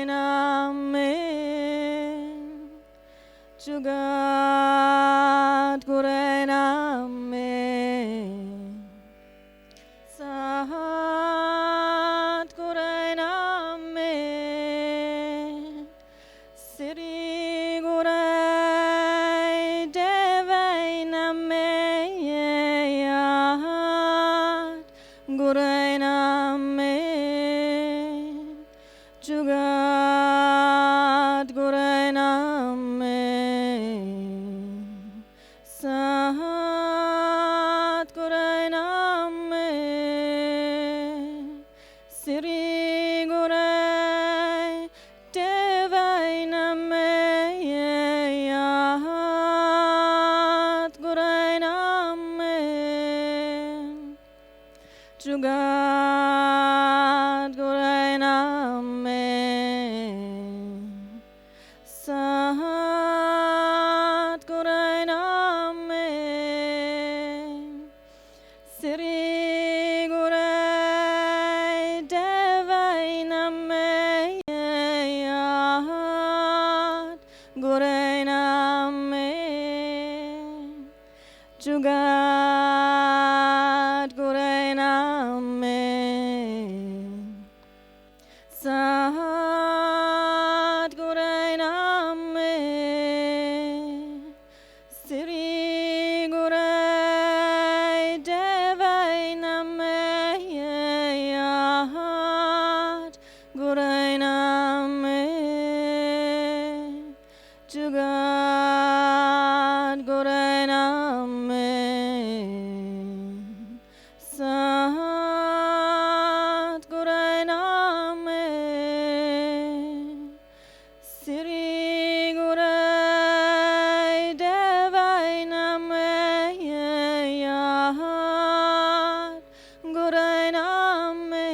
Gurai Name Jugat Gurai Name Sahat Gurai Name Siri Gurai Devai Name Yahat Gurai Name Jugat Gurai Name Sahat Gurai Name Siri Gurai Devai Name Yahat Gurai Name Jugat Gurai Name Sahat Gurai Name Siri Gurai Devai Name Yahat Gurai Name Jugat Gurai Name Sahat Gurai Name Siri Gurai Devai Name Yahat Gurai Name Jugat Gurai Name Sahat Gurai Name Siri Gurai Devai Name Yahat Gurai Name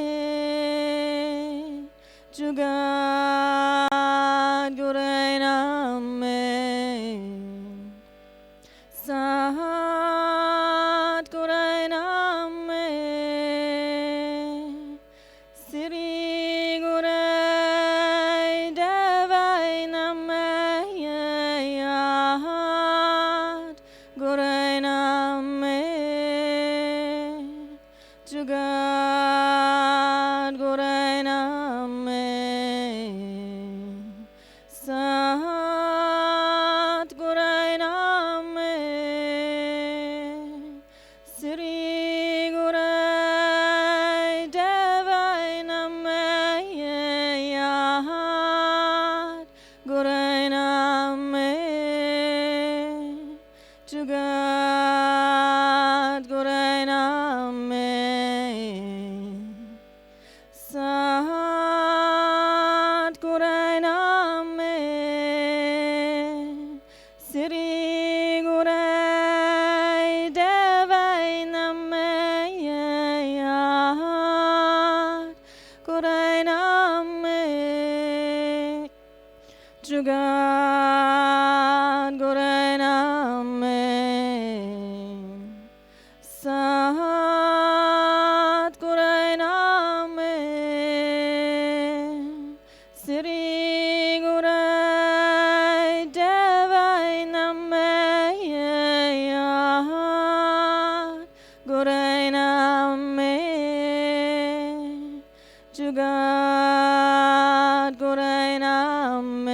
Jugat Gurai Name Sahat Gurai Name Siri Gurai Devai Name Yahat Gurai Name Jugat Gurai Name Sahat Gurai Name Siri Gurai Devai Name Yahat Gurai Name Jugat Gurai Name Sahat Gurai Name Siri Gurai Devai Name Yahat Gurai Name Jugat Gurai Name Sahat Gurai Name Siri Gurai Devai Name Yahat Gurai Name Jugat Gurai Name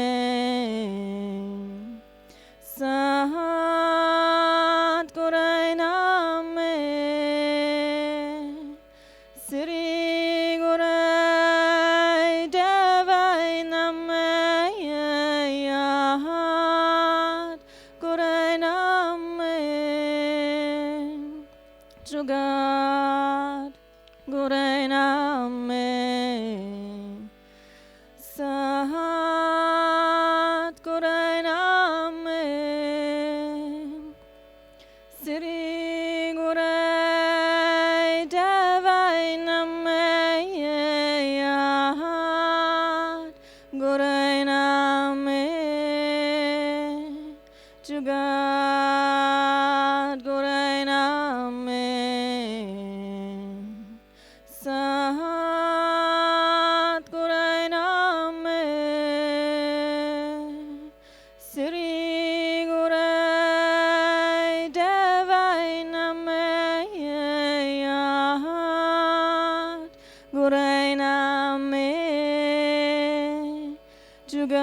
Sahat Gurai Name Siri Gurai Devai Name Yahat Gurai Name Jugat Gurai Name Sahat Gurai Name Siri Gurai Devai Name Yahat Gurai Name Jugat Gurai Name Sahat Gurai Name Jugat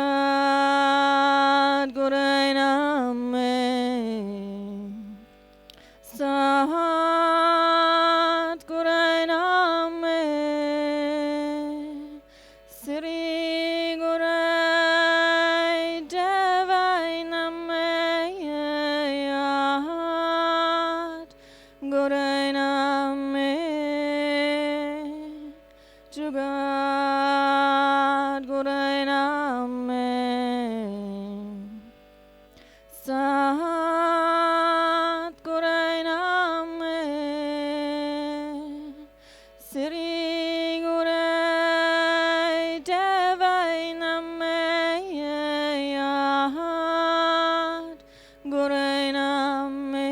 Gurai Name Sat Gurai Name Sri Gurai Devai Name Yat Gurai Name Jugat Gurai Name Sat Gurai Name Sri Gurai Devai Name Yat Gurai Name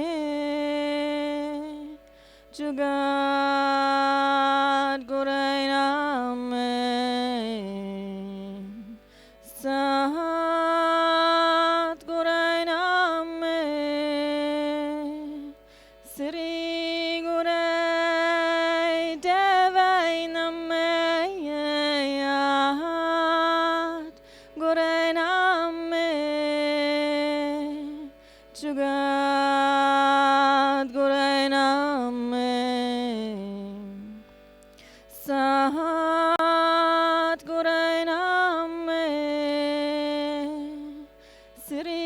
Jugat Gurai Name Sat Gurai Name Sri Gurai Devai Name Yat Gurai Name Jugat Gurai Name Sat Gurai Name Sri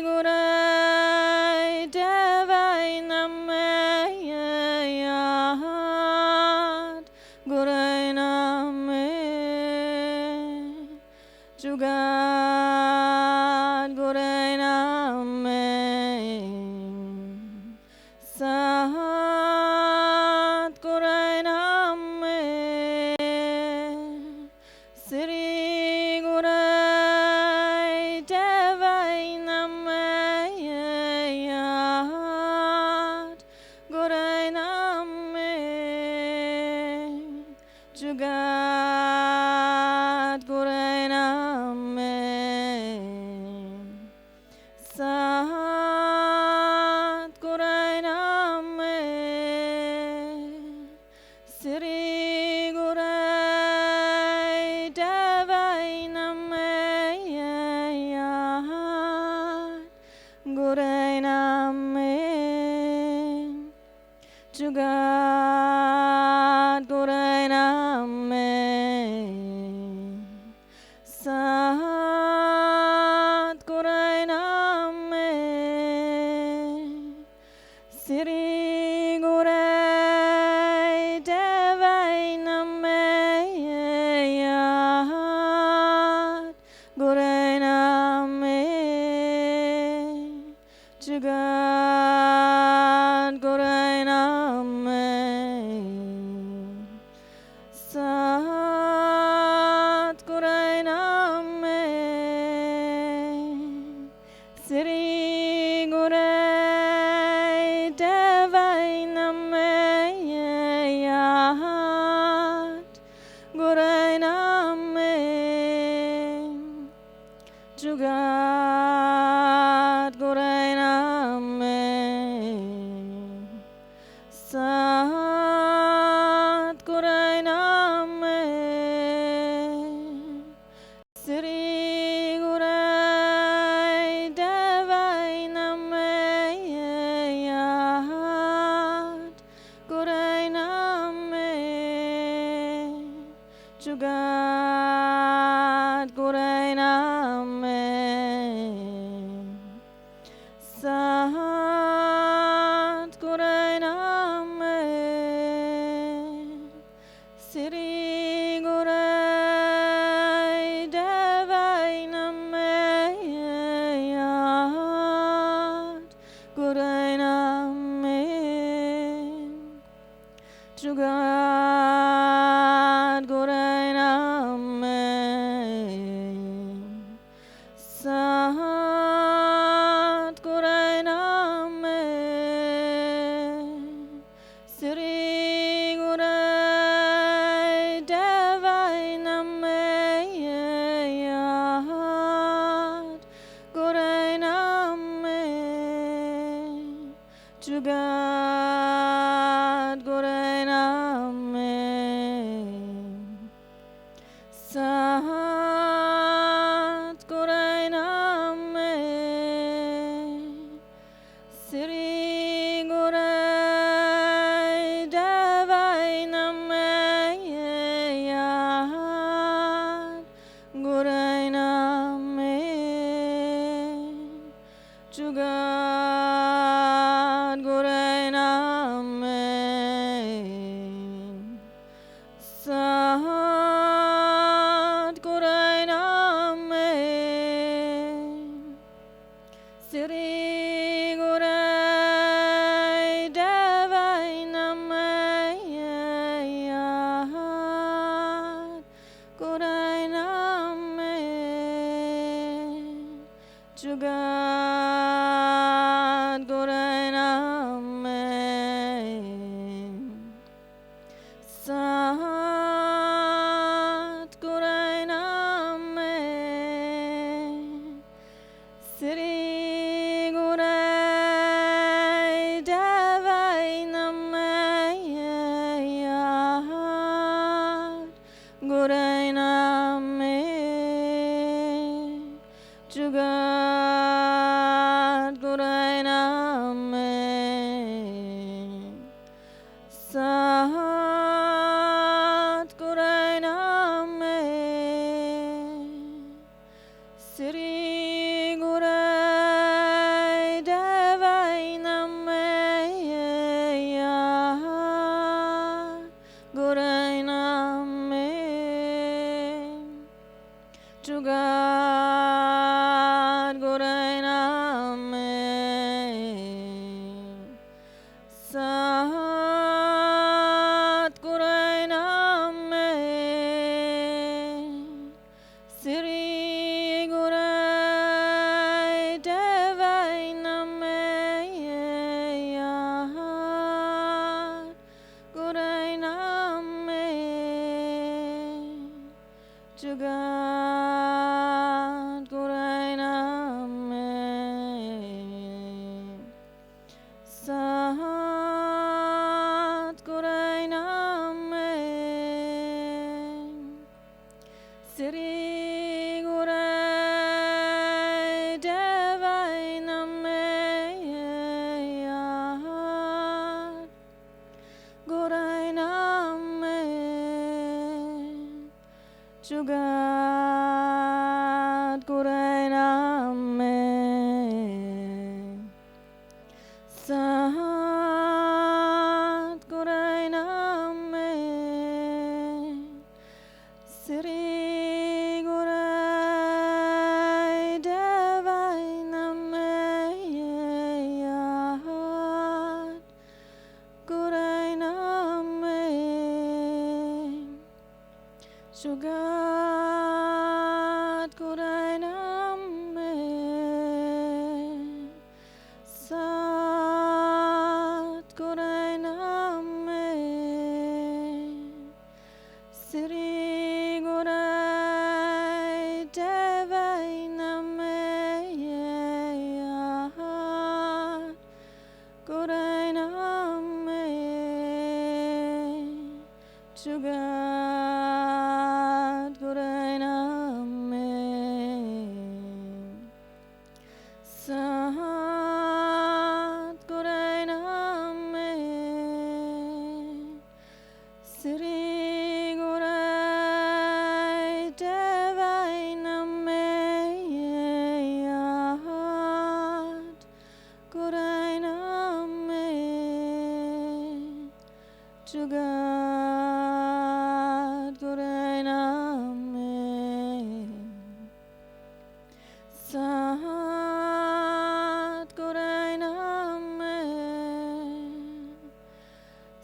Gurai Devai Name Yat Gurai Name Jugat Gurai Name Sat Gurai Name Sri Gurai Devai Name Yat Gurai Name Jugat Gurai Name Sat Gurai Name Sri Gurai Devai Name Yat Gurai Name Jugat Gurai Name Sat Gurai Name Sri Gurai Devai Name Yat Gurai Name Jugat Gurai Name Sat Gurai Name Sri Gurai Devai Name Yat Gurai Name Jugat Gurai Name Sat Gurai Name Sri Gurai Devai Name Yat Gurai Name Jugat Gurai Name Sat Gurai Name Sri Gurai Devai Name Yat Gurai Name Jugat Gurai Name Sat Gurai Name Sri Gurai Devai Name Yat Gurai Name Jugat Gurai Name Sat Jugat Gurai Name Sat Gurai Name Sri Gurai Devai Name Gurai Name Jugat Gurai Name Sat Gurai Name Sri Gurai Devai Name Gurai Name Jugat Gurai Name Sat Gurai Name Sri Gurai Devai Name Gurai Name Jugat Gurai Name Sat Gurai Name Sri Gurai Devai Name Gurai Name Jugat Gurai Name Sat Gurai Name Sri Gurai Devai Name Gurai Name Jugat Gurai Name Sat Gurai Name Sri Gurai Devai Name Gurai Name Jugat Gurai Name Sat Gurai Name Sri Gurai Devai Name Gurai Name Jugat Gurai Name Sat Gurai Name Sri Gurai Devai Name Gurai Name Jugat Gurai Name Sat Gurai Name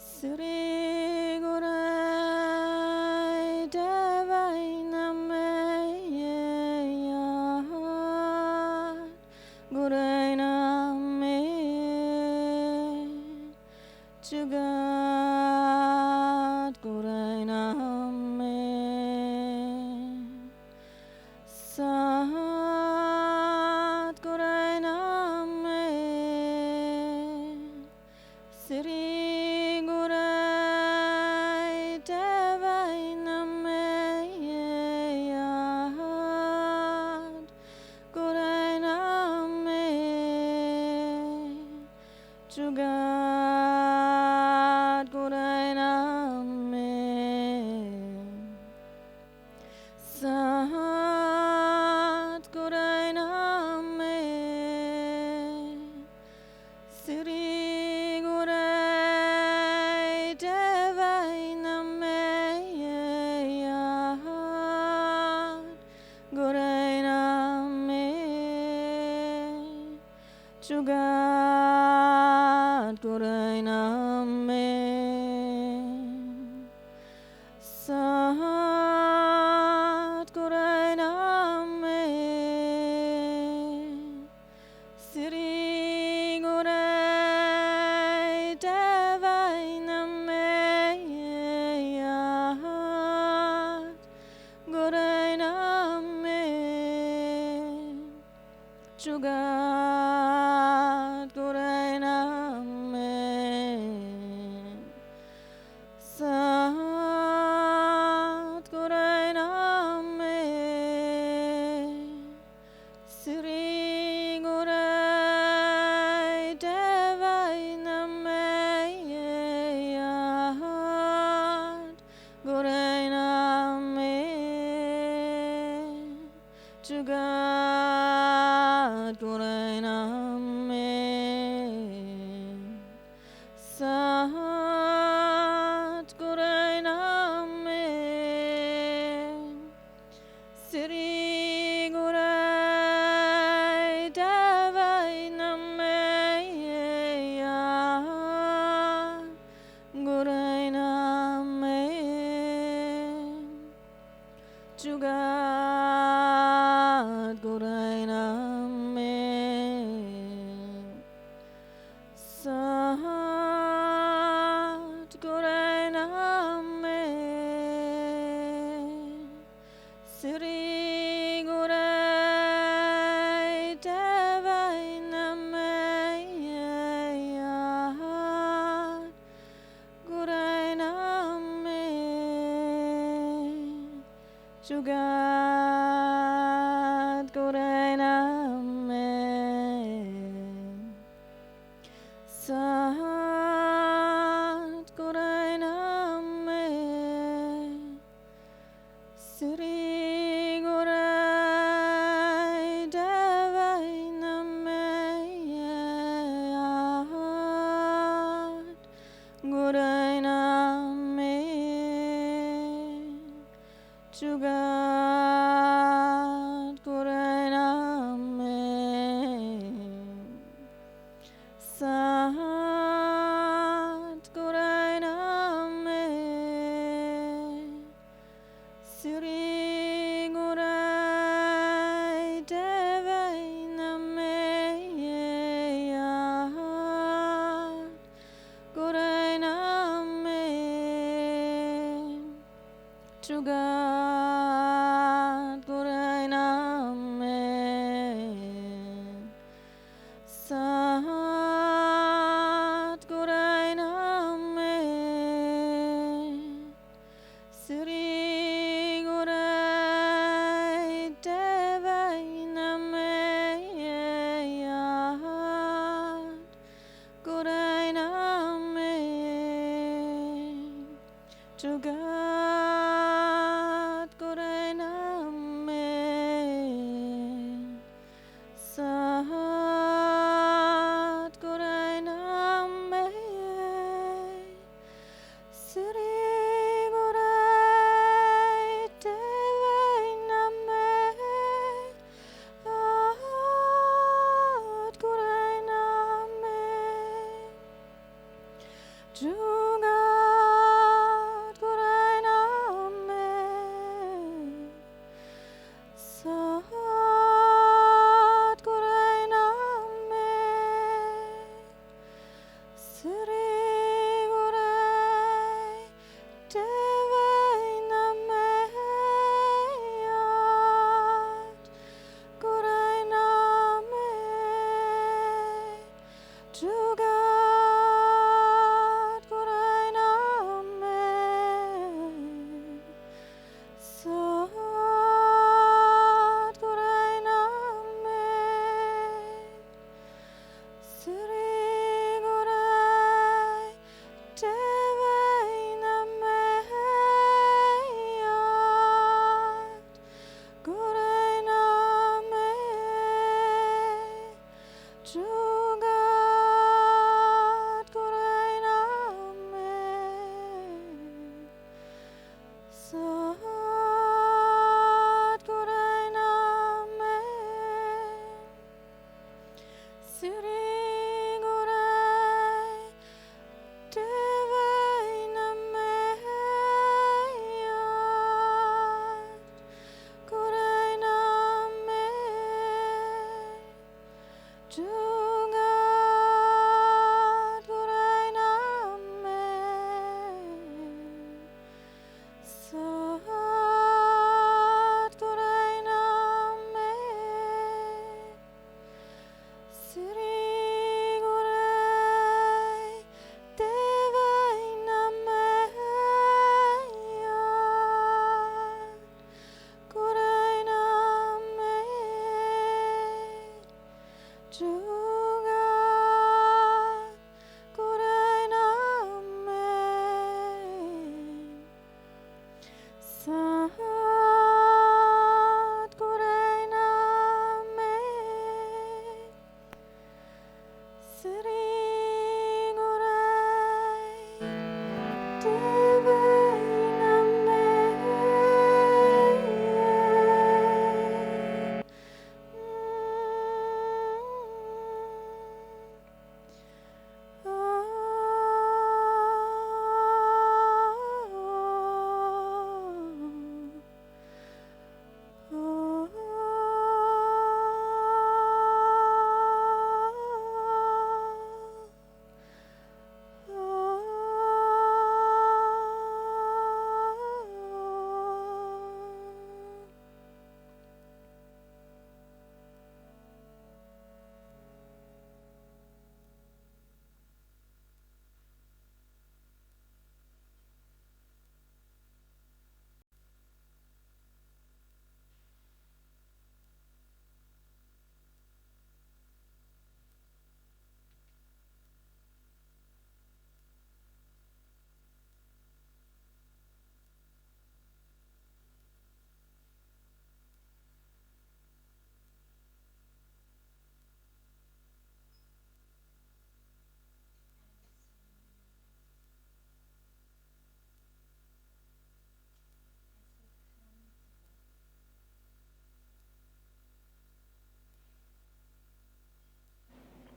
Sri Gurai Devai Name Gurai Name Jugat Gurai Name Sat Gurai Name Sri Gurai Devai Name Gurai Name Jugat Gurai Name Sat Gurai Name Jugat Gurai Name Sat Gurai Name Sri Gurai Devai Name Yat Gurai Name Jugat Gurai Name Sat Gurai Name Sri Gurai Devai Name Yat Gurai Name Jugat Gurai Name Sat Gurai Name Sri Gurai Devai Name Yat Gurai Name Jugat Gurai Name Sat Gurai Name Sri Gurai Devai Name Yat Gurai Name Jugat Gurai Name Sat Gurai Name Sri Gurai Devai Name Yat Gurai Name Jugat Gurai Name Sat Gurai Name Sri Gurai Devai Name Yat Gurai Name Jugat Gurai Name Sat Gurai Name Sri Gurai Devai Name Yat Gurai Name Jugat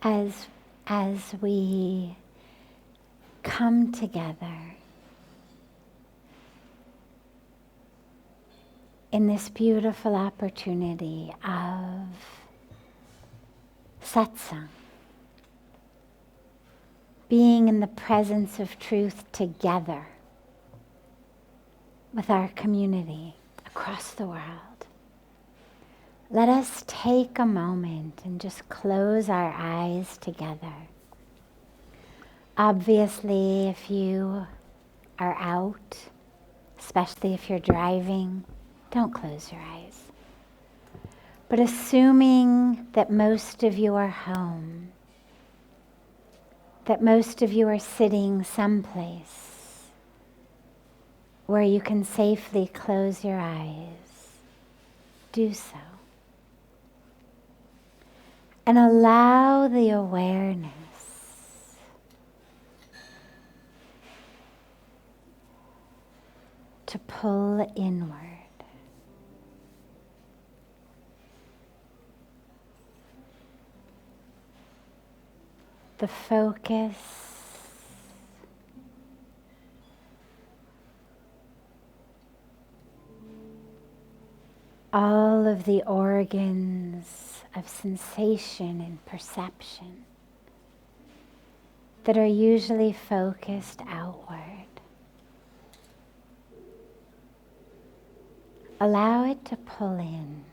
as we come together in this beautiful opportunity of satsang, being in the presence of truth together with our community across the world. Let us take a moment and just close our eyes together. Obviously, if you are out, especially if you're driving, don't close your eyes. But assuming that most of you are home, that most of you are sitting someplace where you can safely close your eyes, do so. And allow the awareness to pull inward. The focus all of the organs of sensation and perception that are usually focused outward. Allow it to pull in.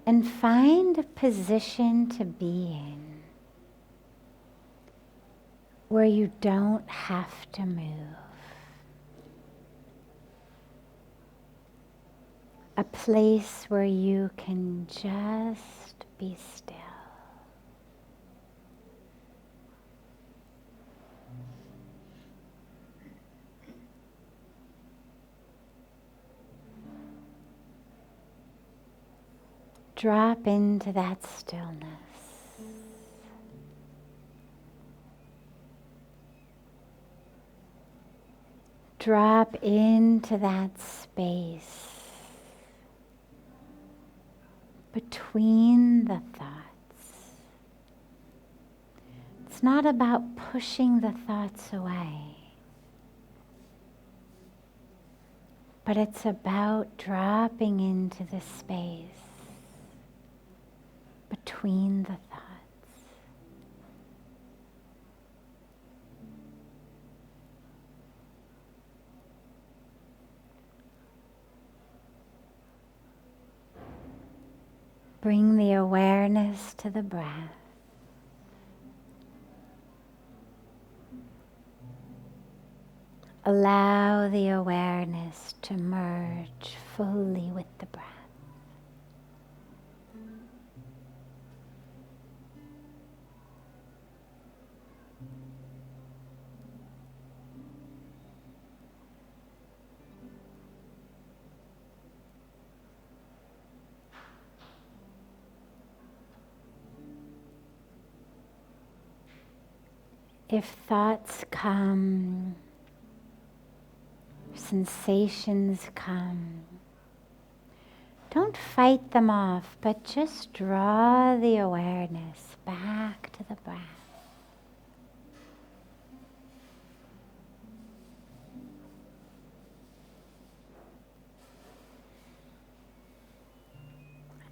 And find a position to be in where you don't have to move. A place where you can just be still. Drop into that stillness. Drop into that space between the thoughts. It's not about pushing the thoughts away, but it's about dropping into the space between the thoughts. Bring the awareness to the breath. Allow the awareness to merge fully with the breath. If thoughts come, sensations come, don't fight them off, but just draw the awareness back to the breath.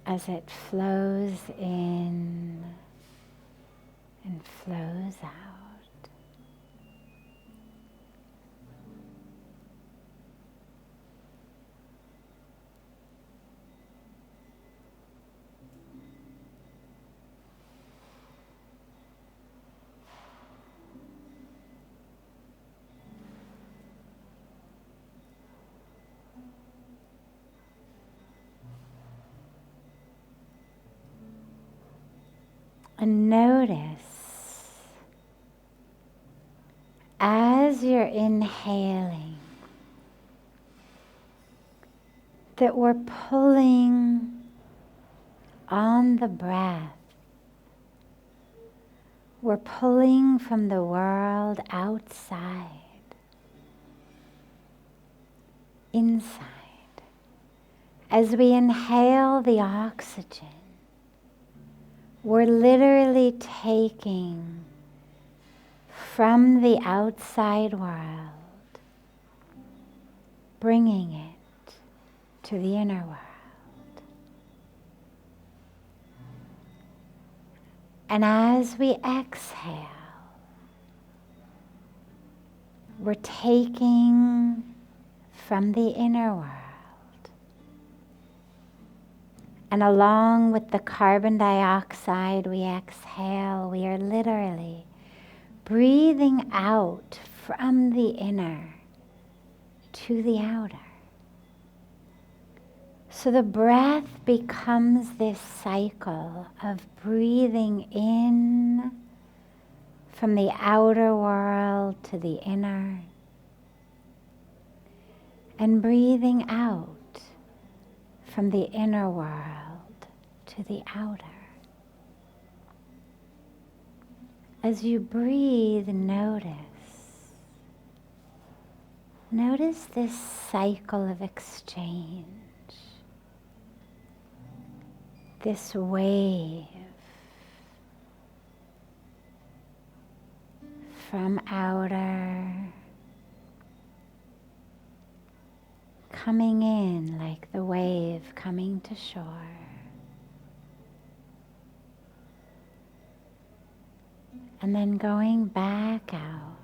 As it flows in and flows out. And notice as you're inhaling that we're pulling on the breath. We're pulling from the world outside, inside. As we inhale the oxygen, we're literally taking from the outside world, bringing it to the inner world. And as we exhale, we're taking from the inner world, and along with the carbon dioxide we exhale, we are literally breathing out from the inner to the outer. So the breath becomes this cycle of breathing in from the outer world to the inner, and breathing out from the inner world to the outer. As you breathe, notice this cycle of exchange, this wave from outer coming in like the wave coming to shore. And then going back out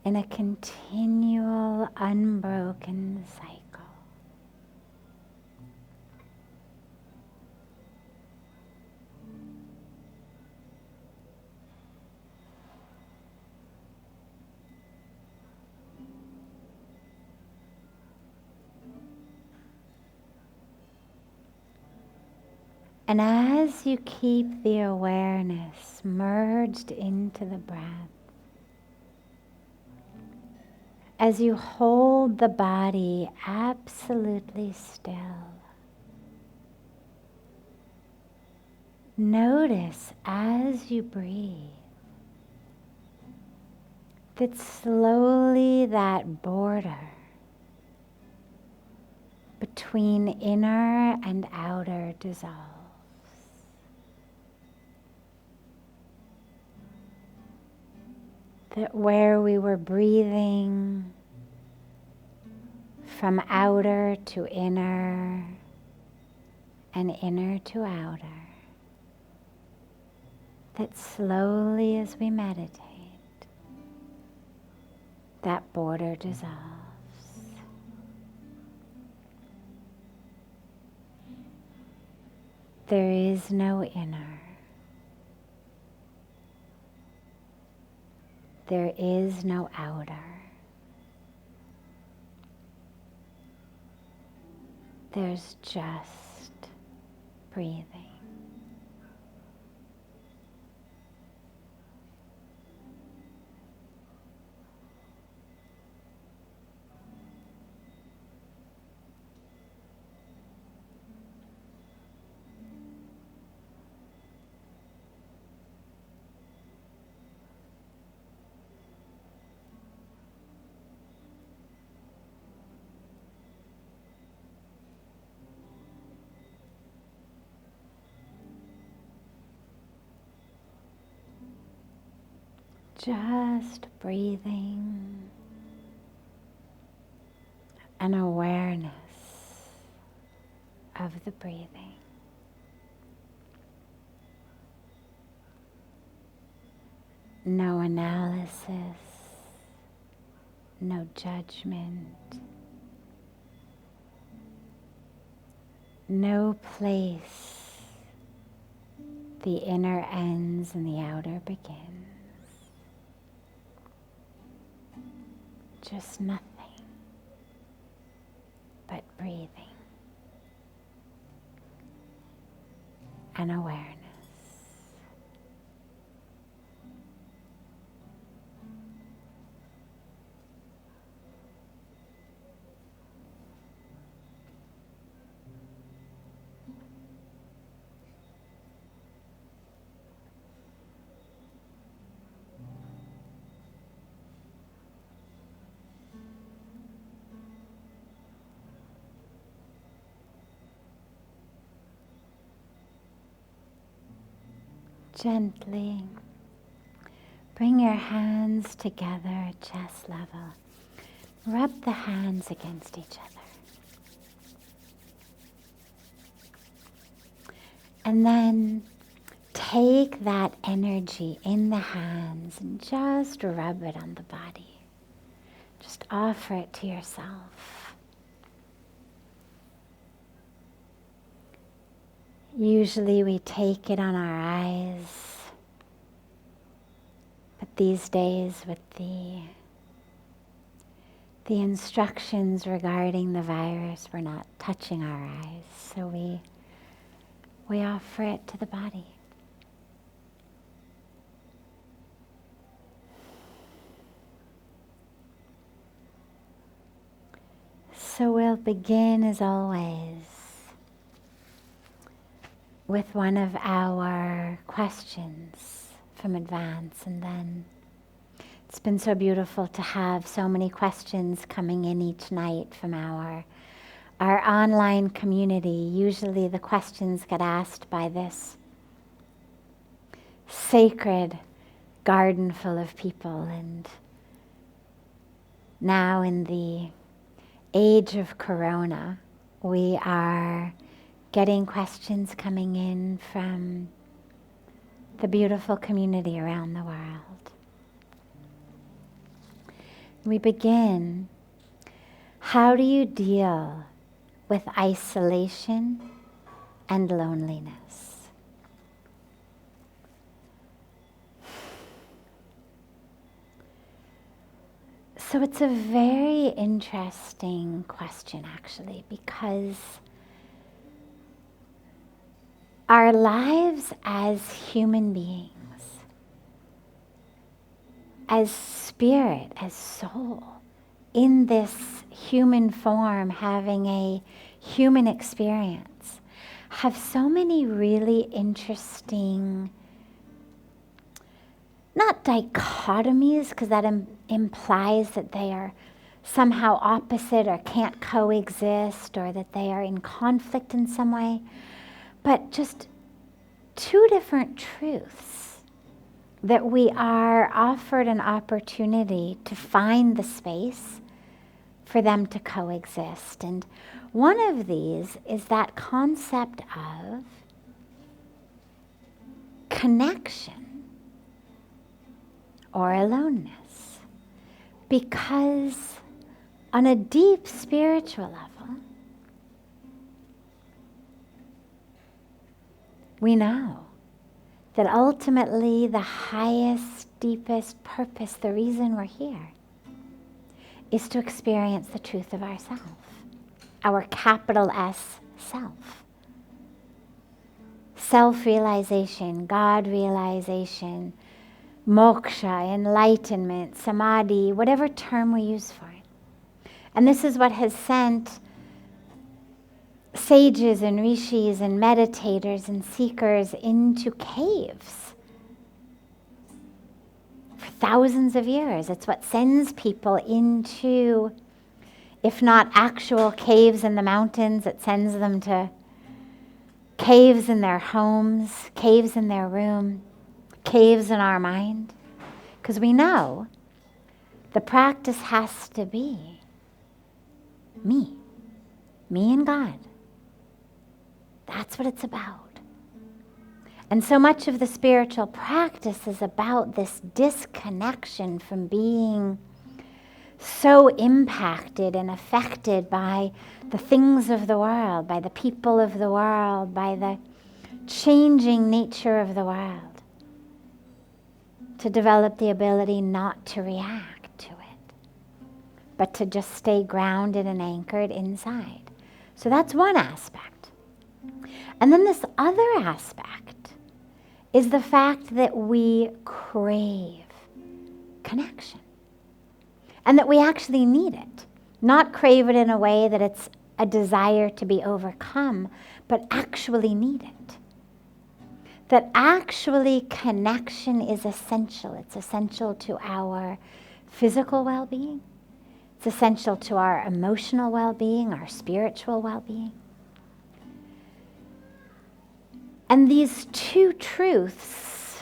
in a continual, unbroken cycle. And as you keep the awareness merged into the breath, as you hold the body absolutely still, notice as you breathe that slowly that border between inner and outer dissolves. That where we were breathing from outer to inner and inner to outer, that slowly as we meditate, that border dissolves. There is no inner. There is no outer. There's just breathing. Just breathing, an awareness of the breathing. No analysis, no judgment, no place. The inner ends and the outer begins. Just nothing but breathing and awareness. Gently bring your hands together at chest level. Rub the hands against each other. And then take that energy in the hands and just rub it on the body. Just offer it to yourself. Usually we take it on our eyes. But these days with the instructions regarding the virus, we're not touching our eyes. So we offer it to the body. So we'll begin as always with one of our questions from advance, and then it's been so beautiful to have so many questions coming in each night from our online community. Usually the questions get asked by this sacred garden full of people, and now in the age of Corona, we are getting questions coming in from the beautiful community around the world. We begin, how do you deal with isolation and loneliness? So it's a very interesting question, actually, because our lives as human beings, as spirit, as soul, in this human form, having a human experience, have so many really interesting, not dichotomies, because that implies that they are somehow opposite or can't coexist, or that they are in conflict in some way, but just two different truths that we are offered an opportunity to find the space for them to coexist. And one of these is that concept of connection or aloneness. Because on a deep spiritual level, we know that ultimately the highest, deepest purpose, the reason we're here, is to experience the truth of ourself, our capital S self. Self-realization, God-realization, moksha, enlightenment, samadhi, whatever term we use for it. And this is what has sent sages and rishis and meditators and seekers into caves for thousands of years. It's what sends people into, if not actual caves in the mountains, it sends them to caves in their homes, caves in their room, caves in our mind. Because we know the practice has to be me and God. That's what it's about. And so much of the spiritual practice is about this disconnection from being so impacted and affected by the things of the world, by the people of the world, by the changing nature of the world, to develop the ability not to react to it, but to just stay grounded and anchored inside. So that's one aspect. And then this other aspect is the fact that we crave connection and that we actually need it. Not crave it in a way that it's a desire to be overcome, but actually need it. That actually connection is essential. It's essential to our physical well-being. It's essential to our emotional well-being, our spiritual well-being. And these two truths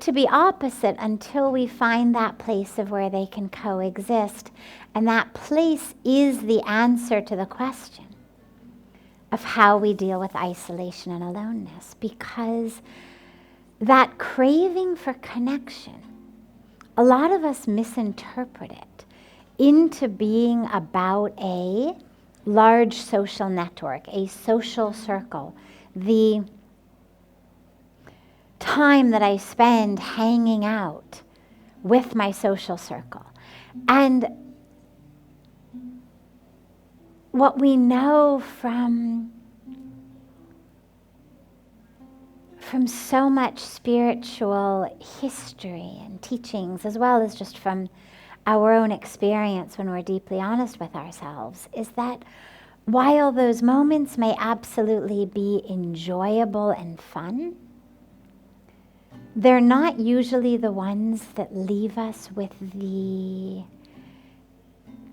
to be opposite until we find that place of where they can coexist. And that place is the answer to the question of how we deal with isolation and aloneness. Because that craving for connection, a lot of us misinterpret it into being about a large social network, a social circle, the time that I spend hanging out with my social circle. And what we know from so much spiritual history and teachings, as well as just from our own experience when we're deeply honest with ourselves, is that while those moments may absolutely be enjoyable and fun, they're not usually the ones that leave us with the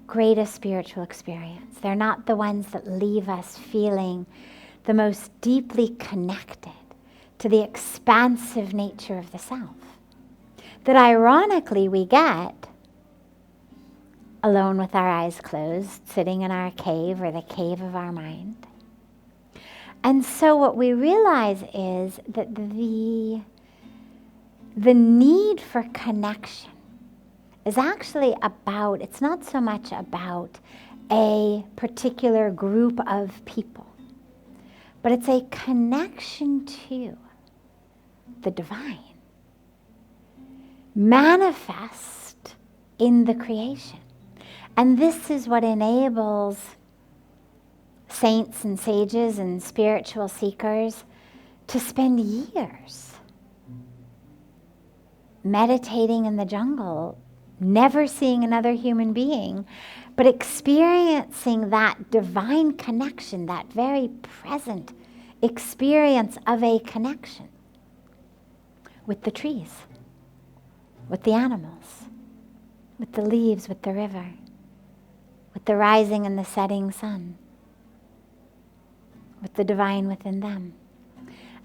greatest spiritual experience. They're not the ones that leave us feeling the most deeply connected to the expansive nature of the self, that ironically we get alone with our eyes closed, sitting in our cave or the cave of our mind. And so what we realize is that the need for connection is actually about, it's not so much about a particular group of people, but it's a connection to the divine, manifest in the creation. And this is what enables saints and sages and spiritual seekers to spend years meditating in the jungle, never seeing another human being, but experiencing that divine connection, that very present experience of a connection with the trees, with the animals, with the leaves, with the river, with the rising and the setting sun, with the divine within them.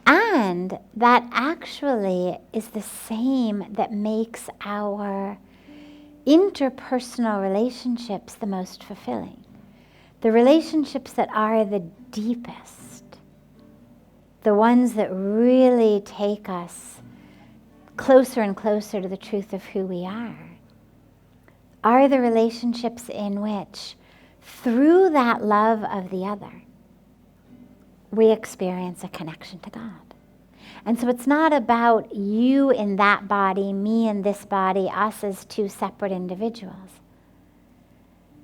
And that actually is the same that makes our interpersonal relationships the most fulfilling. The relationships that are the deepest, the ones that really take us closer and closer to the truth of who we are the relationships in which, through that love of the other, we experience a connection to God. And so it's not about you in that body, me in this body, us as two separate individuals,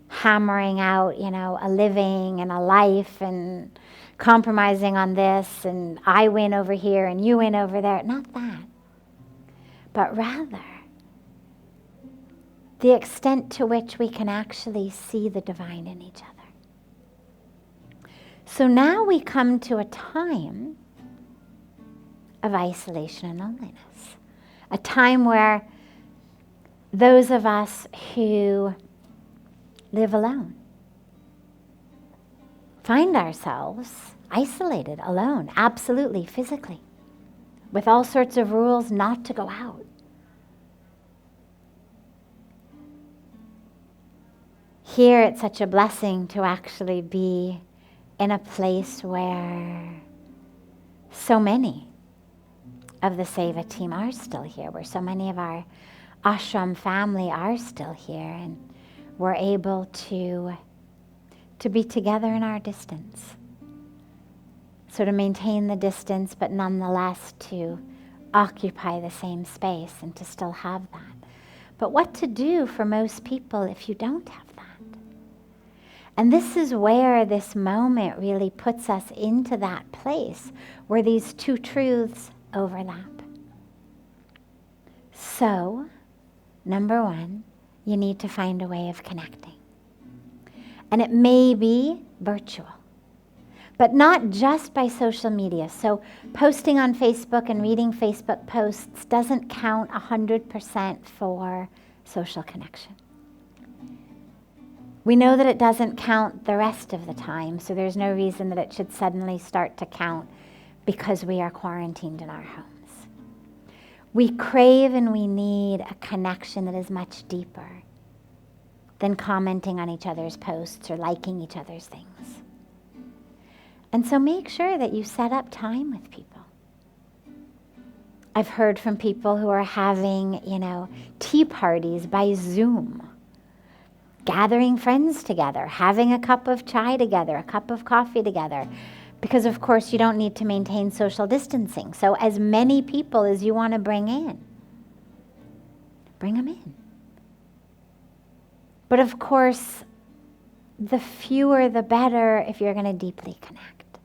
hammering out, a living and a life and compromising on this and I win over here and you win over there. Not that. But rather, the extent to which we can actually see the divine in each other. So now we come to a time of isolation and loneliness, a time where those of us who live alone find ourselves isolated, alone, absolutely, physically, with all sorts of rules not to go out. Here it's such a blessing to actually be in a place where so many of the Seva team are still here, where so many of our ashram family are still here, and we're able to be together in our distance. So to maintain the distance, but nonetheless to occupy the same space and to still have that. But what to do for most people if you don't have that? And this is where this moment really puts us into that place where these two truths overlap. So, number one, you need to find a way of connecting. And it may be virtual, but not just by social media. So posting on Facebook and reading Facebook posts doesn't count 100% for social connection. We know that it doesn't count the rest of the time, so there's no reason that it should suddenly start to count because we are quarantined in our homes. We crave and we need a connection that is much deeper than commenting on each other's posts or liking each other's things. And so make sure that you set up time with people. I've heard from people who are having, tea parties by Zoom, gathering friends together, having a cup of chai together, a cup of coffee together, because of course you don't need to maintain social distancing. So as many people as you want to bring them in. But of course, the fewer the better if you're going to deeply connect.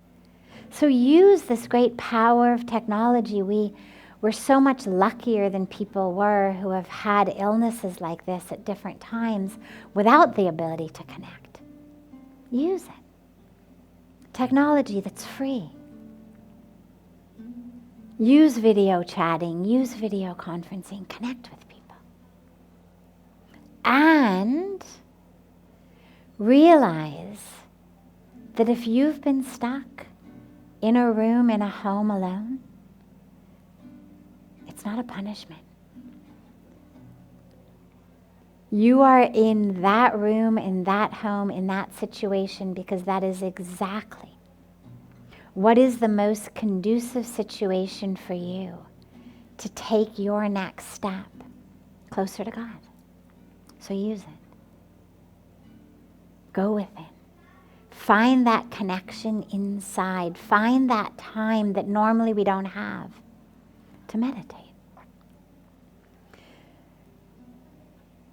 So use this great power of technology. We're so much luckier than people were who have had illnesses like this at different times without the ability to connect. Use it. Technology that's free. Use video chatting, use video conferencing, connect with people. And realize that if you've been stuck in a room, in a home alone, it's not a punishment. You are in that room, in that home, in that situation because that is exactly what is the most conducive situation for you to take your next step closer to God. So use it. Go within. Find that connection inside. Find that time that normally we don't have to meditate.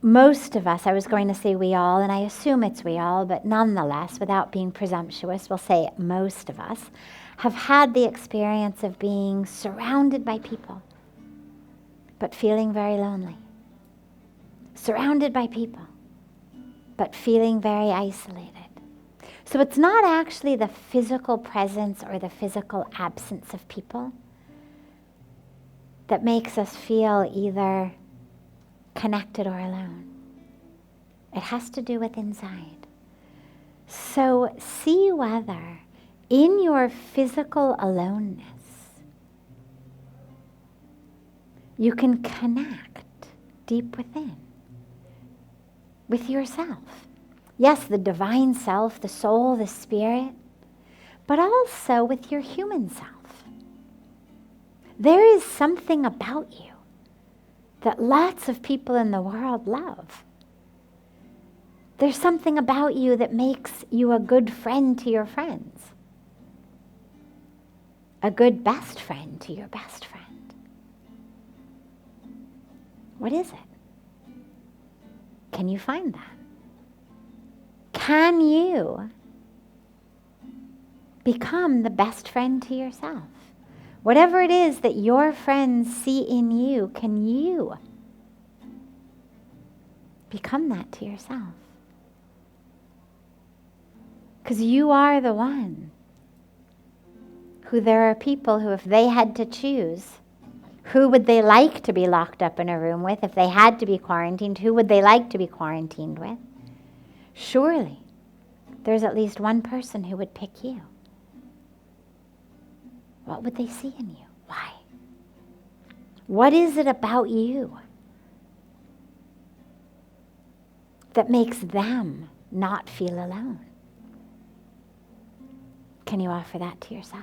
Most of us, I was going to say we all, and I assume it's we all, but nonetheless, without being presumptuous, we'll say most of us, have had the experience of being surrounded by people, but feeling very lonely. Surrounded by people, but feeling very isolated. So it's not actually the physical presence or the physical absence of people that makes us feel either connected or alone. It has to do with inside. So see whether in your physical aloneness you can connect deep within with yourself. Yes, the divine self, the soul, the spirit, but also with your human self. There is something about you that lots of people in the world love. There's something about you that makes you a good friend to your friends, a good best friend to your best friend. What is it? Can you find that? Can you become the best friend to yourself? Whatever it is that your friends see in you, can you become that to yourself? Because you are the one who there are people who, if they had to choose, who would they like to be locked up in a room with? If they had to be quarantined, who would they like to be quarantined with? Surely, there's at least one person who would pick you. What would they see in you? Why? What is it about you that makes them not feel alone? Can you offer that to yourself?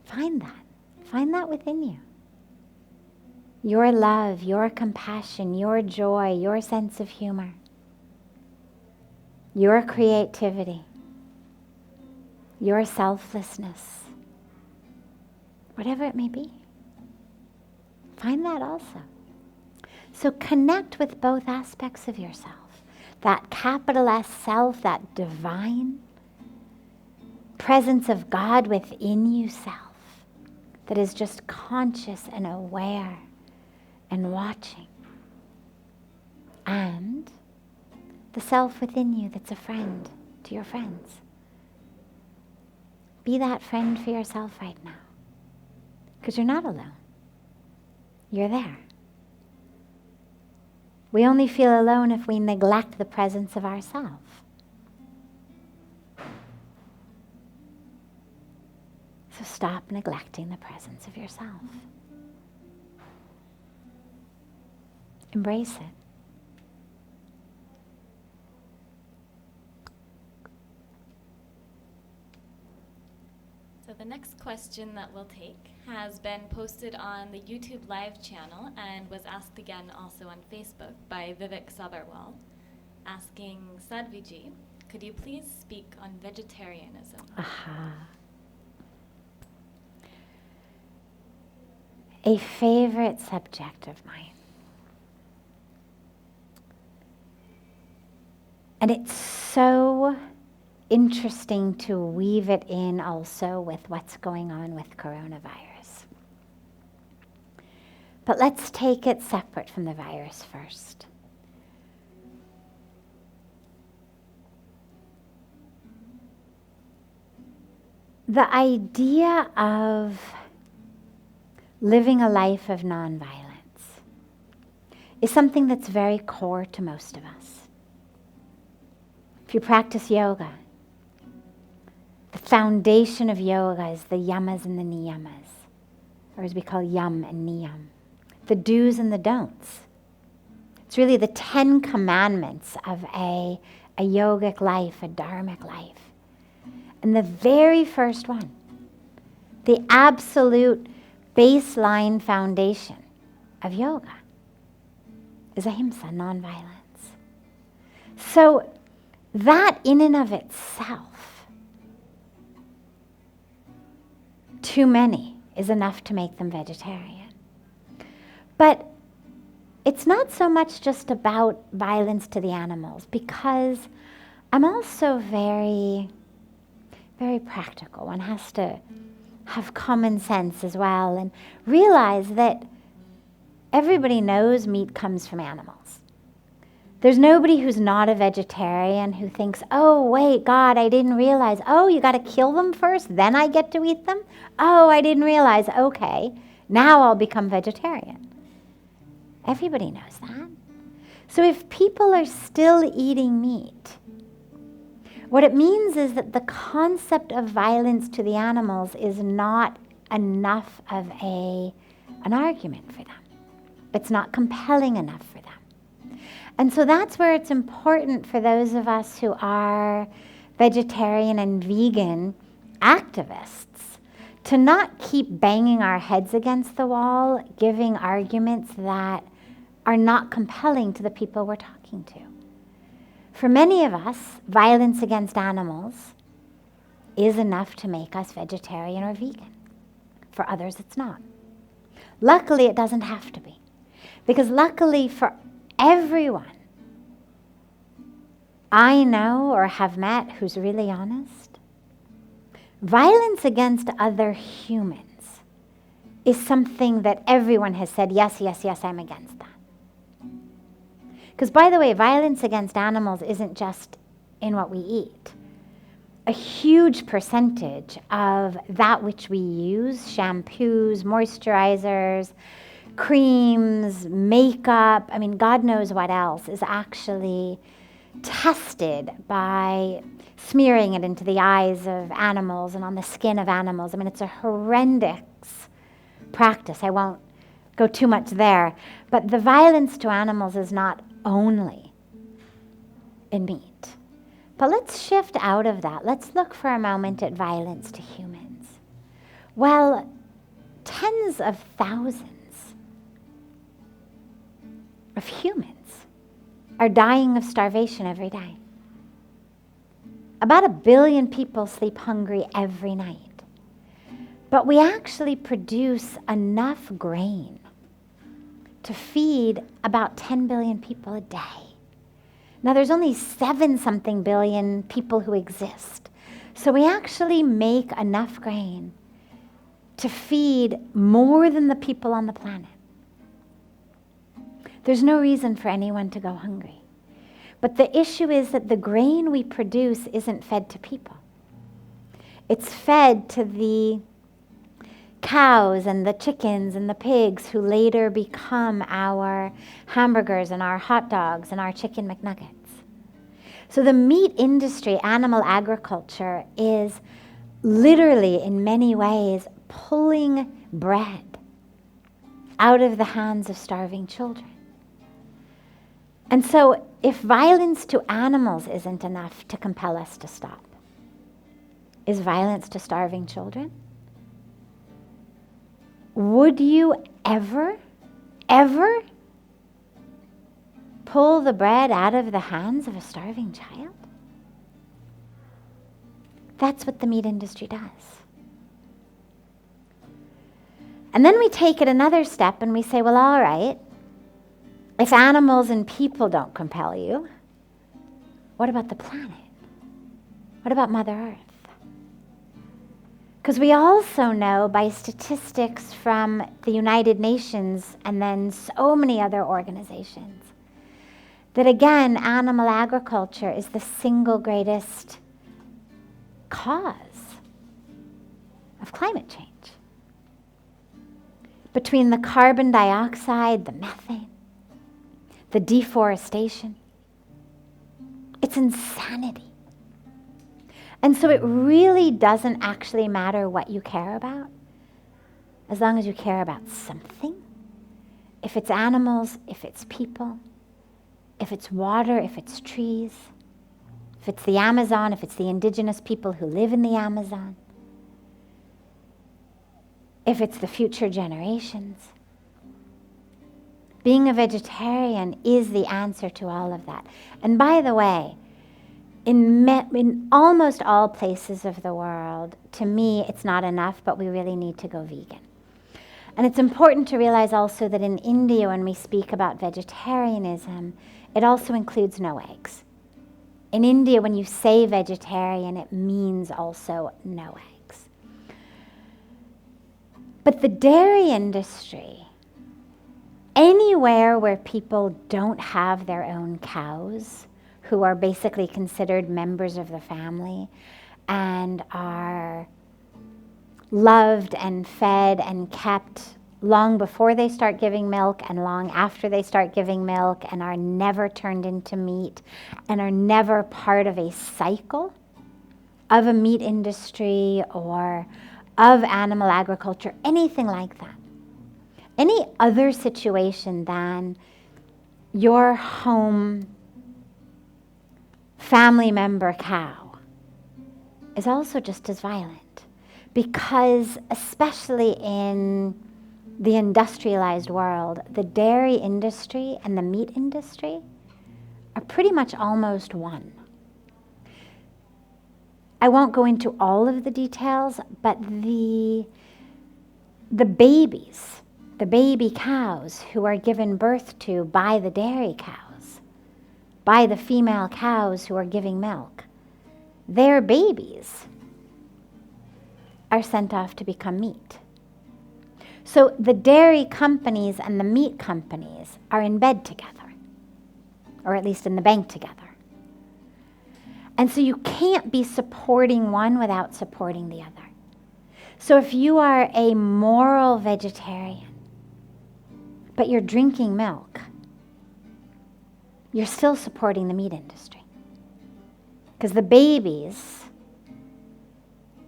Find that. Find that within you. Your love, your compassion, your joy, your sense of humor, your creativity, your selflessness, whatever it may be. Find that also. So connect with both aspects of yourself. That capital S self, that divine presence of God within you self that is just conscious and aware and watching. And the self within you that's a friend to your friends. Be that friend for yourself right now. Because you're not alone. You're there. We only feel alone if we neglect the presence of ourself. So stop neglecting the presence of yourself. embrace it. So the next question that we'll take has been posted on the YouTube live channel and was asked again also on Facebook by Vivek Sabharwal, asking Sadhviji, could you please speak on vegetarianism? Aha. A favorite subject of mine. And it's so interesting to weave it in also with what's going on with coronavirus. But let's take it separate from the virus first. The idea of living a life of nonviolence is something that's very core to most of us. If you practice yoga, the foundation of yoga is the yamas and the niyamas, or as we call yam and niyam, the do's and the don'ts. It's really the 10 commandments of a yogic life, a dharmic life. And the very first one, the absolute baseline foundation of yoga, is ahimsa, nonviolence. So that in and of itself, too many is enough to make them vegetarian. But it's not so much just about violence to the animals, because I'm also very practical. One has to have common sense as well and realize that everybody knows meat comes from animals. There's nobody who's not a vegetarian who thinks, oh, wait, God, I didn't realize. Oh, you got to kill them first, then I get to eat them? Oh, I didn't realize. Okay, now I'll become vegetarian. Everybody knows that. So if people are still eating meat, what it means is that the concept of violence to the animals is not enough of an argument for them. It's not compelling enough for them. And so that's where it's important for those of us who are vegetarian and vegan activists to not keep banging our heads against the wall, giving arguments that are not compelling to the people we're talking to. For many of us, violence against animals is enough to make us vegetarian or vegan. For others, it's not. Luckily, it doesn't have to be. Because luckily for everyone I know or have met who's really honest, violence against other humans is something that everyone has said, yes, yes, yes, I'm against that. Because, by the way, violence against animals isn't just in what we eat. A huge percentage of that which we use, shampoos, moisturizers, creams, makeup, I mean, God knows what else, is actually tested by smearing it into the eyes of animals and on the skin of animals. I mean, it's a horrendous practice. I won't go too much there. But the violence to animals is not only in meat. But let's shift out of that. Let's look for a moment at violence to humans. Well, tens of thousands of humans are dying of starvation every day. About 1 billion people sleep hungry every night. But we actually produce enough grain to feed about 10 billion people a day. Now, there's only 7-something billion people who exist. So we actually make enough grain to feed more than the people on the planet. There's no reason for anyone to go hungry. But the issue is that the grain we produce isn't fed to people. It's fed to the cows and the chickens and the pigs who later become our hamburgers and our hot dogs and our chicken McNuggets. So the meat industry, animal agriculture, is literally in many ways pulling bread out of the hands of starving children. And so if violence to animals isn't enough to compel us to stop, is violence to starving children? Would you ever pull the bread out of the hands of a starving child? That's what the meat industry does. And then we take it another step and we say, well, all right, if animals and people don't compel you, what about the planet? What about Mother Earth? Because we also know by statistics from the United Nations and then so many other organizations that, again, animal agriculture is the single greatest cause of climate change. Between the carbon dioxide, the methane, the deforestation, it's insanity. And so it really doesn't actually matter what you care about, as long as you care about something. If it's animals, if it's people, if it's water, if it's trees, if it's the Amazon, if it's the indigenous people who live in the Amazon, if it's the future generations. Being a vegetarian is the answer to all of that. And by the way, in almost all places of the world, to me, it's not enough, but we really need to go vegan. And it's important to realize also that in India, when we speak about vegetarianism, it also includes no eggs. In India, when you say vegetarian, it means also no eggs. But the dairy industry, anywhere where people don't have their own cows, who are basically considered members of the family and are loved and fed and kept long before they start giving milk and long after they start giving milk, and are never turned into meat and are never part of a cycle of a meat industry or of animal agriculture, anything like that. Any other situation than your home family member cow is also just as violent, because especially in the industrialized world, the dairy industry and the meat industry are pretty much almost one. I won't go into all of the details, but the babies, the baby cows who are given birth to by the dairy cows, by the female cows who are giving milk, their babies are sent off to become meat. So the dairy companies and the meat companies are in bed together, or at least in the bank together. And so you can't be supporting one without supporting the other. So if you are a moral vegetarian, but you're drinking milk, you're still supporting the meat industry. Because the babies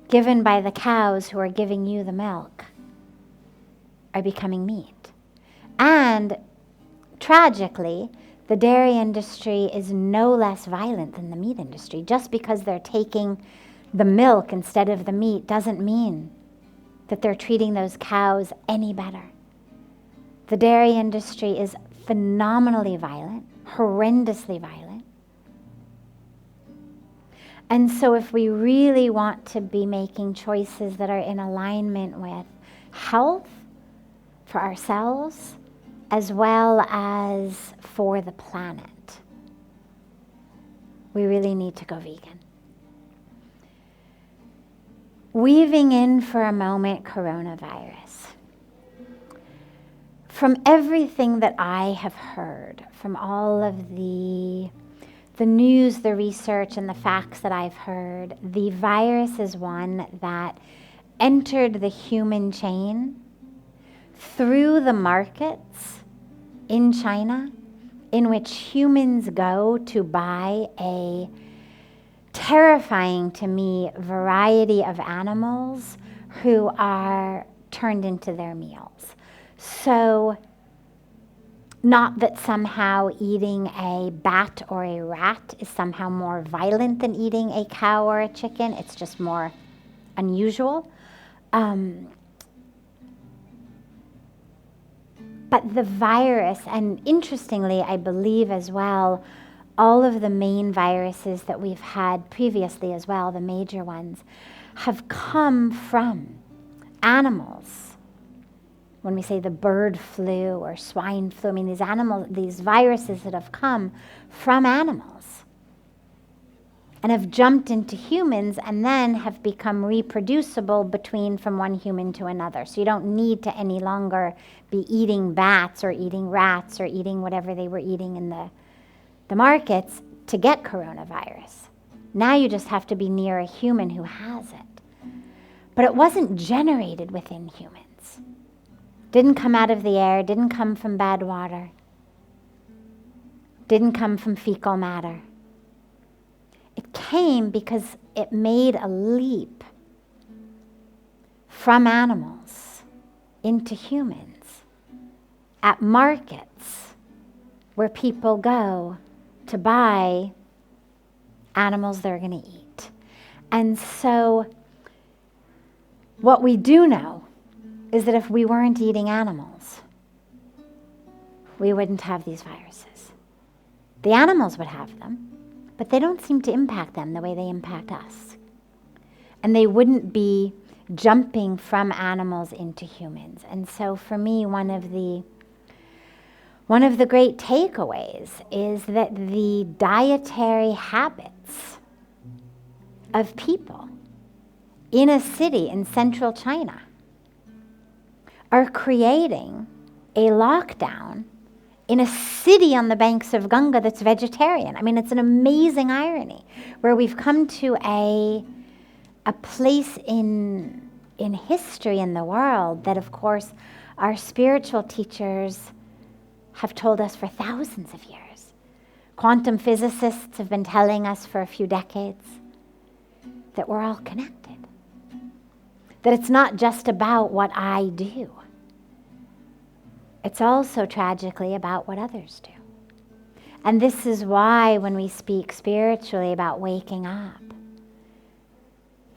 given by the cows who are giving you the milk are becoming meat. And tragically, the dairy industry is no less violent than the meat industry. Just because they're taking the milk instead of the meat doesn't mean that they're treating those cows any better. The dairy industry is phenomenally violent, horrendously violent. And so if we really want to be making choices that are in alignment with health for ourselves as well as for the planet, we really need to go vegan. Weaving in for a moment coronavirus. From everything that I have heard, from all of the news, the research, and the facts that I've heard, the virus is one that entered the human chain through the markets in China, in which humans go to buy a terrifying to me variety of animals who are turned into their meals. So Not that somehow eating a bat or a rat is somehow more violent than eating a cow or a chicken. It's just more unusual. But the virus, and interestingly, I believe as well, all of the main viruses that we've had previously as well, the major ones, have come from animals. When we say the bird flu or swine flu, I mean these viruses that have come from animals and have jumped into humans and then have become reproducible from one human to another. So you don't need to any longer be eating bats or eating rats or eating whatever they were eating in the markets to get coronavirus. Now you just have to be near a human who has it. But it wasn't generated within humans. Didn't come out of the air, didn't come from bad water, didn't come from fecal matter. It came because it made a leap from animals into humans at markets where people go to buy animals they're going to eat. And so what we do know is that if we weren't eating animals, we wouldn't have these viruses. The animals would have them, but they don't seem to impact them the way they impact us. And they wouldn't be jumping from animals into humans. And so for me, one of the great takeaways is that the dietary habits of people in a city in central China are creating a lockdown in a city on the banks of Ganga that's vegetarian. I mean, it's an amazing irony where we've come to a place in history in the world that, of course, our spiritual teachers have told us for thousands of years. Quantum physicists have been telling us for a few decades that we're all connected. That it's not just about what I do. It's also tragically about what others do. And this is why when we speak spiritually about waking up,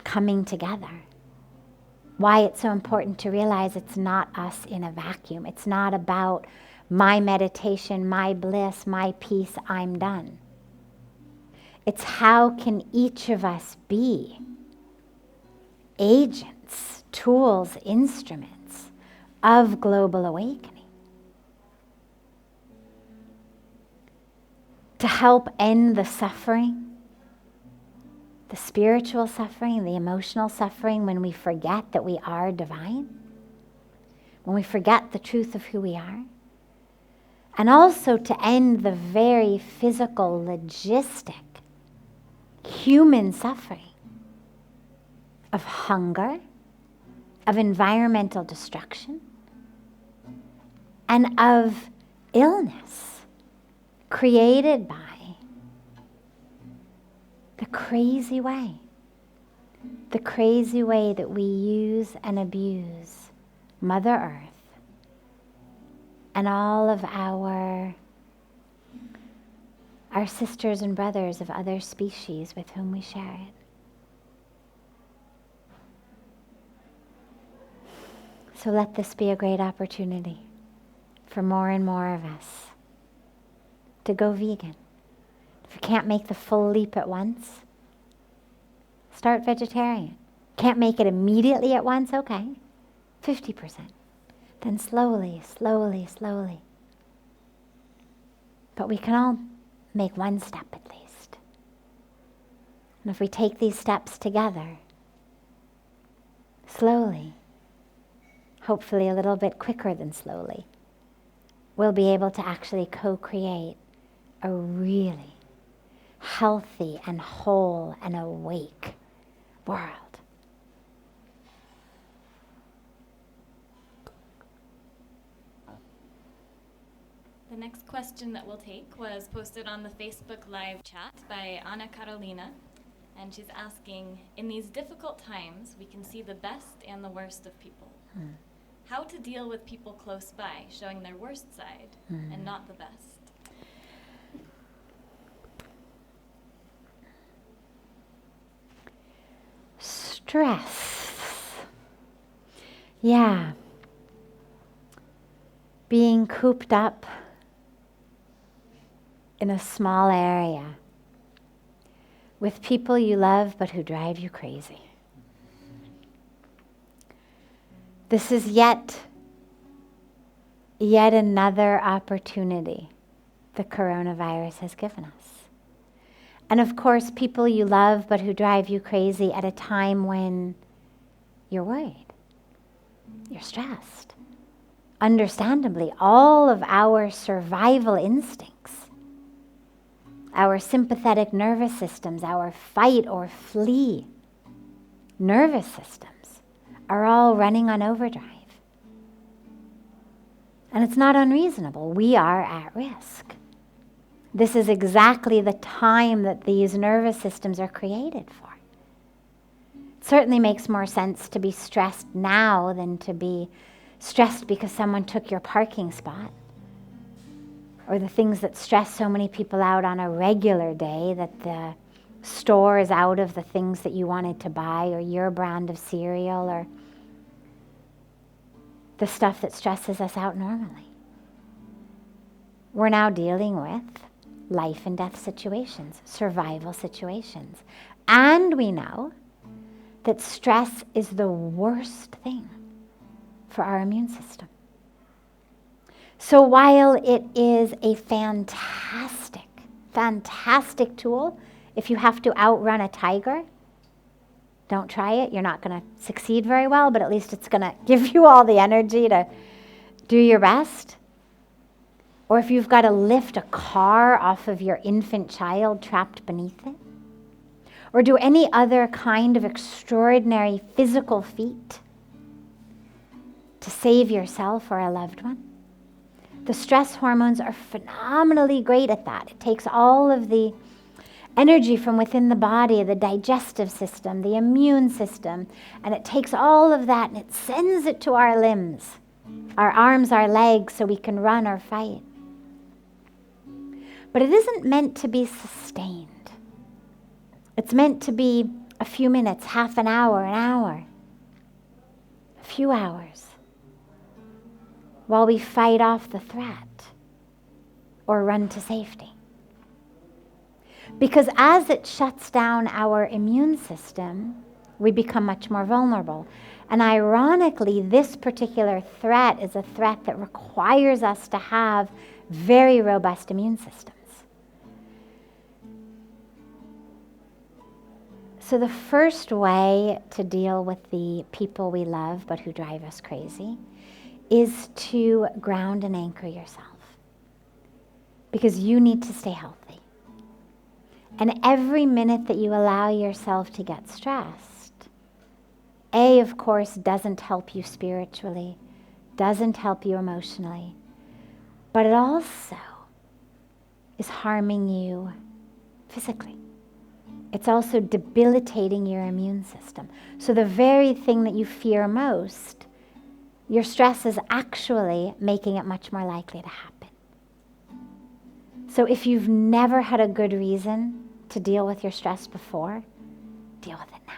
coming together, why it's so important to realize it's not us in a vacuum. It's not about my meditation, my bliss, my peace, I'm done. It's how can each of us be agents, tools, instruments of global awakening to help end the suffering, the spiritual suffering, the emotional suffering when we forget that we are divine, when we forget the truth of who we are, and also to end the very physical, logistic, human suffering of hunger, of environmental destruction, and of illness created by the crazy way that we use and abuse Mother Earth and all of our sisters and brothers of other species with whom we share it. So let this be a great opportunity for more and more of us to go vegan. If you can't make the full leap at once, start vegetarian. Can't make it immediately at once? Okay, 50%. Then slowly, slowly, slowly. But we can all make one step at least. And if we take these steps together, slowly, hopefully a little bit quicker than slowly, we'll be able to actually co-create a really healthy and whole and awake world. The next question that we'll take was posted on the Facebook live chat by Anna Carolina, and she's asking, in these difficult times, we can see the best and the worst of people. how to deal with people close by, showing their worst side and not the best. Stress. Yeah. Being cooped up in a small area with people you love but who drive you crazy. This is yet another opportunity the coronavirus has given us. And of course, people you love but who drive you crazy at a time when you're worried, you're stressed. Understandably, all of our survival instincts, our sympathetic nervous systems, our fight or flee nervous systems are all running on overdrive. And it's not unreasonable. We are at risk. This is exactly the time that these nervous systems are created for. It certainly makes more sense to be stressed now than to be stressed because someone took your parking spot, or the things that stress so many people out on a regular day, that the store is out of the things that you wanted to buy, or your brand of cereal, or the stuff that stresses us out normally. We're now dealing with life and death situations, survival situations. And we know that stress is the worst thing for our immune system. So while it is a fantastic tool, if you have to outrun a tiger, don't try it. You're not going to succeed very well, but at least it's going to give you all the energy to do your best. Or if you've got to lift a car off of your infant child trapped beneath it, or do any other kind of extraordinary physical feat to save yourself or a loved one, the stress hormones are phenomenally great at that. It takes all of the energy from within the body, the digestive system, the immune system, and it takes all of that and it sends it to our limbs, our arms, our legs, so we can run or fight. But it isn't meant to be sustained. It's meant to be a few minutes, half an hour, a few hours, while we fight off the threat or run to safety. Because as it shuts down our immune system, we become much more vulnerable. And ironically, this particular threat is a threat that requires us to have very robust immune systems. So the first way to deal with the people we love but who drive us crazy is to ground and anchor yourself. Because you need to stay healthy. And every minute that you allow yourself to get stressed, of course, doesn't help you spiritually, doesn't help you emotionally, but it also is harming you physically. It's also debilitating your immune system. So the very thing that you fear most, your stress is actually making it much more likely to happen. So if you've never had a good reason to deal with your stress before, deal with it now.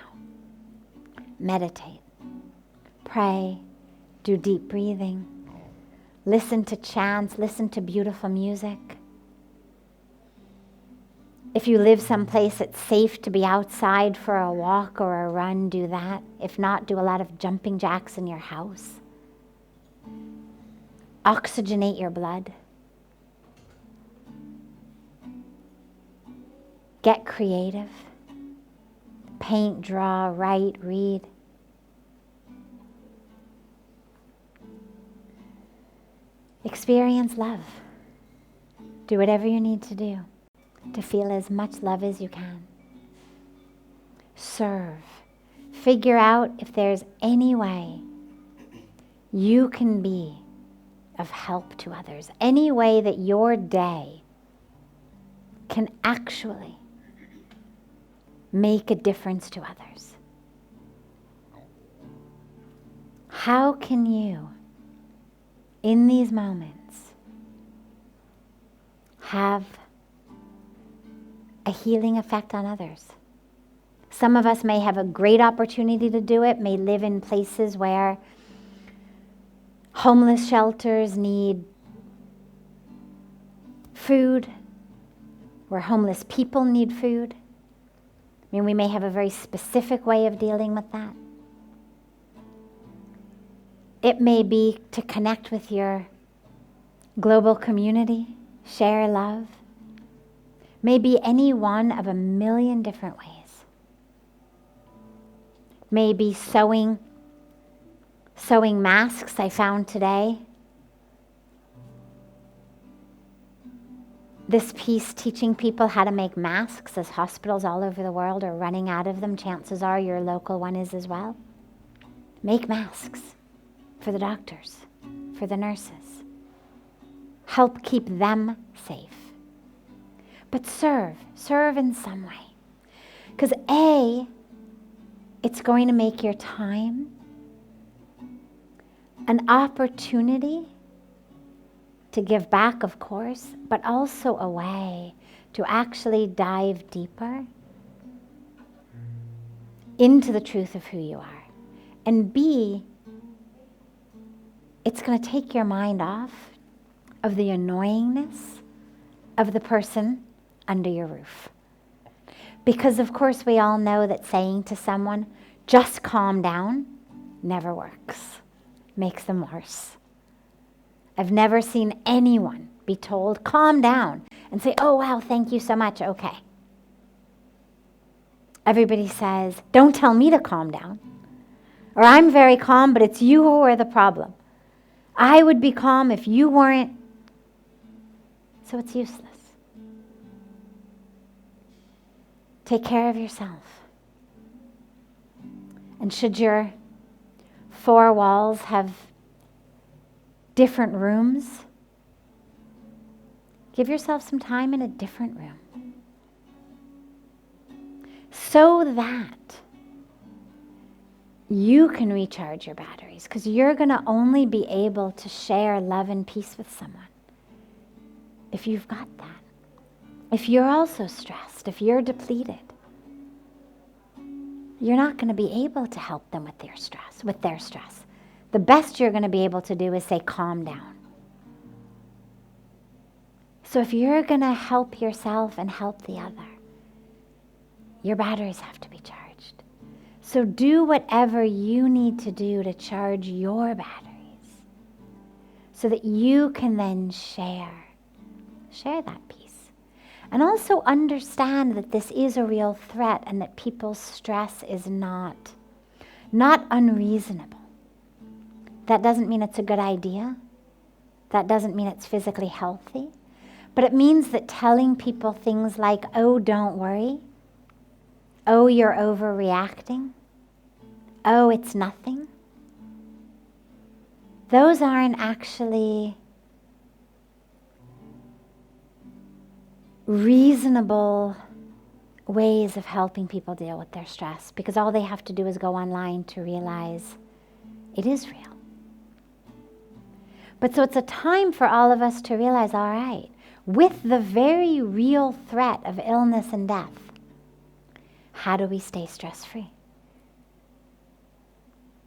Meditate, pray, do deep breathing, listen to chants, listen to beautiful music. If you live someplace it's safe to be outside for a walk or a run, do that. If not, do a lot of jumping jacks in your house. Oxygenate your blood. Get creative. Paint, draw, write, read. Experience love. Do whatever you need to do to feel as much love as you can. Serve. Figure out if there's any way you can be of help to others, any way that your day can actually make a difference to others. How can you in these moments have a healing effect on others. Some of us may have a great opportunity to do it, may live in places where homeless shelters need food, where homeless people need food. I mean, we may have a very specific way of dealing with that. It may be to connect with your global community, share love. Maybe any one of a million different ways. Maybe sewing masks I found today. This piece teaching people how to make masks as hospitals all over the world are running out of them. Chances are your local one is as well. Make masks for the doctors, for the nurses. Help keep them safe. But serve in some way. Because A, it's going to make your time an opportunity to give back, of course, but also a way to actually dive deeper into the truth of who you are. And B, it's going to take your mind off of the annoyingness of the person under your roof. Because of course we all know that saying to someone, just calm down, never works. Makes them worse. I've never seen anyone be told, calm down, and say, oh wow, thank you so much, okay. Everybody says, don't tell me to calm down. Or I'm very calm, but it's you who are the problem. I would be calm if you weren't. So it's useless. Take care of yourself. And should your 4 walls have different rooms, give yourself some time in a different room. So that you can recharge your batteries, because you're going to only be able to share love and peace with someone if you've got that. If you're also stressed, if you're depleted, you're not going to be able to help them with their stress. The best you're going to be able to do is say, calm down. So if you're going to help yourself and help the other, your batteries have to be charged. So do whatever you need to do to charge your batteries so that you can then share that peace. And also understand that this is a real threat and that people's stress is not unreasonable. That doesn't mean it's a good idea. That doesn't mean it's physically healthy. But it means that telling people things like, oh, don't worry. Oh, you're overreacting. Oh, it's nothing. Those aren't actually reasonable ways of helping people deal with their stress, because all they have to do is go online to realize it is real. But so it's a time for all of us to realize, all right, with the very real threat of illness and death, how do we stay stress-free?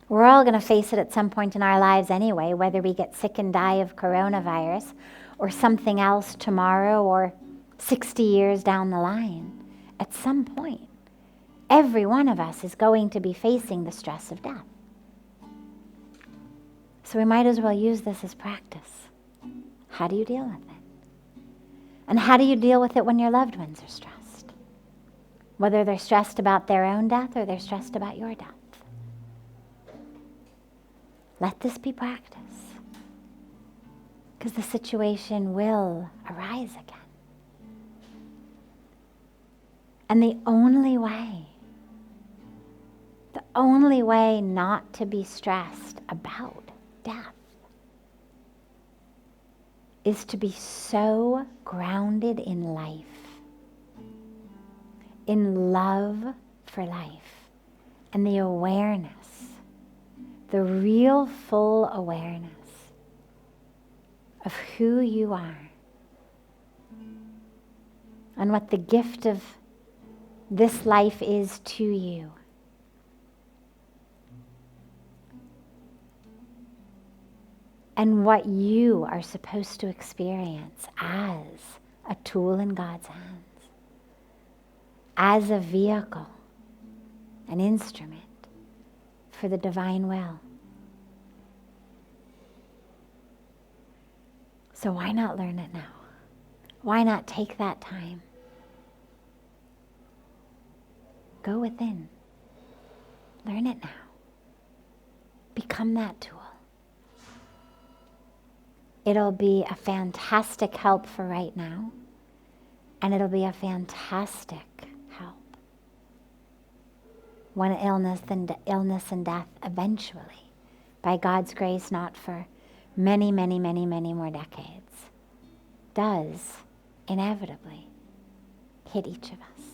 We're all going to face it at some point in our lives anyway, whether we get sick and die of coronavirus or something else tomorrow or 60 years down the line. At some point, every one of us is going to be facing the stress of death. So we might as well use this as practice. How do you deal with it? And how do you deal with it when your loved ones are stressed? Whether they're stressed about their own death or they're stressed about your death. Let this be practice, because the situation will arise again. And the only way not to be stressed about death is to be so grounded in life, in love for life, and the awareness, the real full awareness of who you are and what the gift of this life is to you. And what you are supposed to experience as a tool in God's hands, as a vehicle, an instrument for the divine will. So why not learn it now? Why not take that time? Go within. Learn it now. Become that tool. It'll be a fantastic help for right now, and it'll be a fantastic help when illness and death eventually, by God's grace, not for many, many, many, many more decades, does inevitably hit each of us.